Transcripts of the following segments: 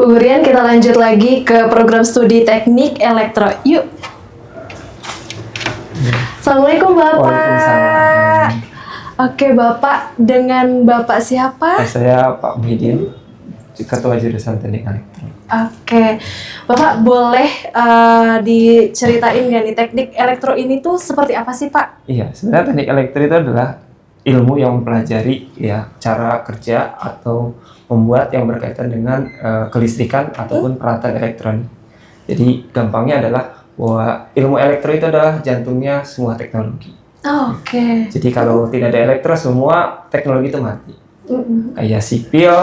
Bu Rian, kita lanjut lagi ke program studi teknik elektro. Yuk. Assalamualaikum Bapak. Waalaikumsalam. Oke Bapak, dengan Bapak siapa? Saya Pak Muhyiddin, Ketua Jurusan Teknik Elektro. Oke, Bapak boleh diceritain nggak nih teknik elektro ini tuh seperti apa sih Pak? Iya, sebenarnya teknik elektro itu adalah ilmu yang mempelajari ya cara kerja atau membuat yang berkaitan dengan kelistrikan ataupun peralatan elektronik. Jadi gampangnya adalah bahwa ilmu elektro itu adalah jantungnya semua teknologi. Oke. Jadi kalau tidak ada elektro, semua teknologi itu mati. Kayak sipil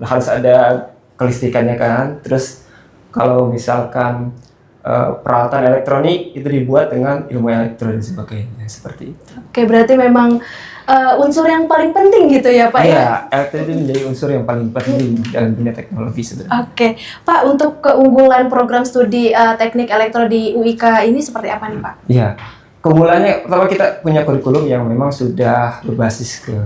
harus ada kelistrikannya kan. Terus kalau misalkan peralatan elektronik itu dibuat dengan ilmu elektro dan sebagainya, seperti itu. Oke, berarti memang unsur yang paling penting gitu ya Pak ya? Iya, elektro itu menjadi unsur yang paling penting dalam dunia teknologi sebenarnya. Oke, Pak, untuk keunggulan program studi teknik elektro di UIK ini seperti apa nih Pak? Iya, keunggulannya pertama kita punya kurikulum yang memang sudah berbasis ke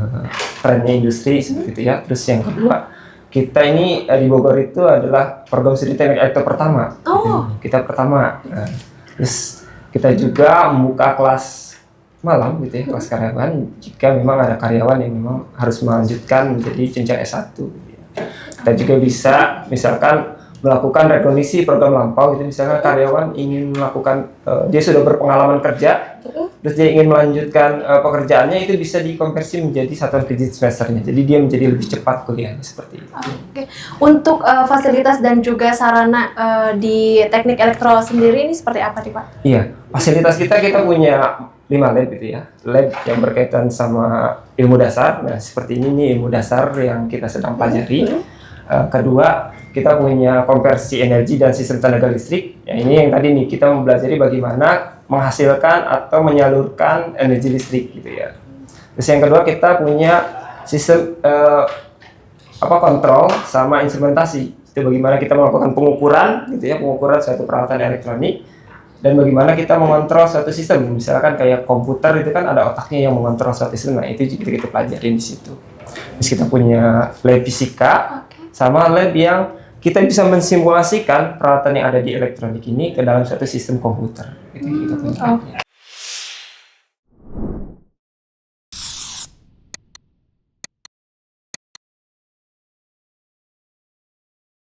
trennya industri seperti itu ya. Terus yang kedua, kita ini di Bogor itu adalah program studi teknik elektro pertama. Oh. Kita pertama. Nah, terus kita juga membuka kelas malam gitu ya, kelas karyawan jika memang ada karyawan yang memang harus melanjutkan menjadi jenjang S1 gitu ya. Kita juga bisa misalkan melakukan rekognisi program lampau itu, misalnya karyawan ingin melakukan dia sudah berpengalaman kerja terus dia ingin melanjutkan pekerjaannya, itu bisa dikonversi menjadi satuan kredit semesternya, jadi dia menjadi lebih cepat kuliahnya seperti itu. Oke. Untuk fasilitas dan juga sarana di teknik elektro sendiri ini seperti apa nih Pak? Iya, fasilitas kita punya 5 lab gitu ya. Lab yang berkaitan sama ilmu dasar. Nah, seperti ini nih ilmu dasar yang kita sedang pelajari. Kedua, kita punya konversi energi dan sistem tenaga listrik. Ya, ini yang tadi nih kita mempelajari bagaimana menghasilkan atau menyalurkan energi listrik gitu ya. Terus yang kedua, kita punya sistem kontrol sama instrumentasi. Itu bagaimana kita melakukan pengukuran gitu ya, pengukuran suatu peralatan elektronik. Dan bagaimana kita mengontrol suatu sistem, misalkan kayak komputer itu kan ada otaknya yang mengontrol suatu sistem, nah itu juga kita pelajarin di situ. Terus kita punya lab fisika, sama lab yang kita bisa mensimulasikan peralatan yang ada di elektronik ini ke dalam suatu sistem komputer. Itu kita punya.